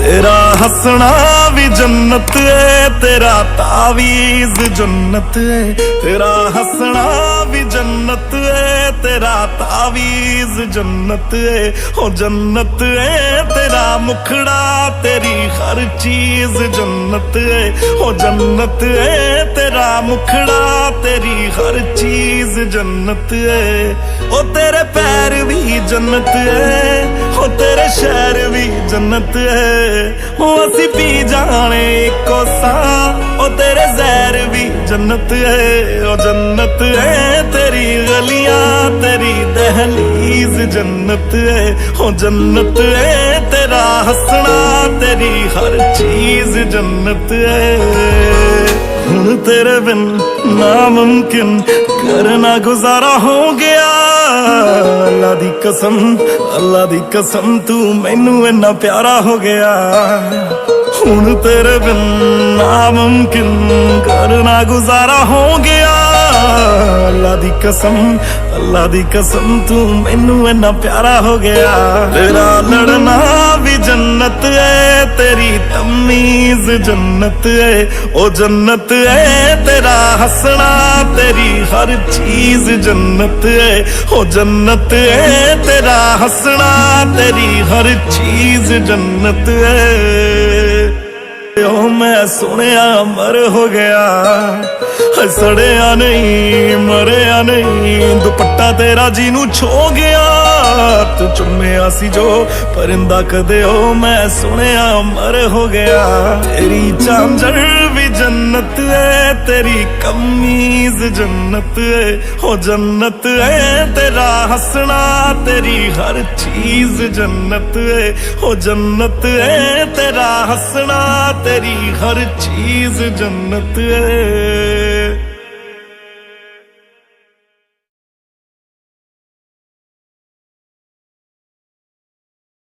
तेरा हंसना भी जन्नत है, तेरा तावीज़ जन्नत है। तेरा हंसना भी जन्नत है, तेरा तावीज़ जन्नत है। ओ जन्नत है तेरा मुखड़ा, तेरी हर चीज जन्नत है। ओ जन्नत है तेरा मुखड़ा, तेरी हर चीज जन्नत है। ओ तेरे पैर भी जन्नत है, ओ तेरे शहर भी जन्नत है। ओ असी पी जाने इको सा, ओ तेरे जहर भी जन्नत है। ओ जन्नत है तेरी गलियां, तेरी दहलीज जन्नत है। ओ जन्नत है तेरा हंसना, तेरी हर चीज जन्नत है। हुण तेरे बिन नामुमकिन करना गुजारा हो गया। अल्लाह दी कसम, अल्लाह दी कसम, तू मैनू इन्ना प्यारा हो गया। हुण तेरे बिन नामुमकिन करना गुजारा हो गया। अल्लाह दी कसम, अल्लाह दी कसम, तू मैनू इन्ना प्यारा हो गया। तेरा लड़ना भी जन्नत है, तेरी तमीज जन्नत है। ओ जन्नत है तेरा हंसना, तेरी हर चीज जन्नत है। ओ जन्नत है तेरा हंसना, तेरी हर चीज जन्नत है। ओ मैं सुनिया मर हो गया, सड़िया नहीं मरिया नहीं। दुपट्टा तेरा जीनू छो गया, तू चुम्मिया सी जो परिंदा कदे। ओ मैं सुनिया मर हो गया। तेरी झांझर भी जन्नत है, तेरी कमीज जन्नत है। ओ जन्नत है तेरा हंसना, तेरी हर चीज जन्नत है। ओ जन्नत है तेरा हंसना, तेरी हर चीज जन्नत है।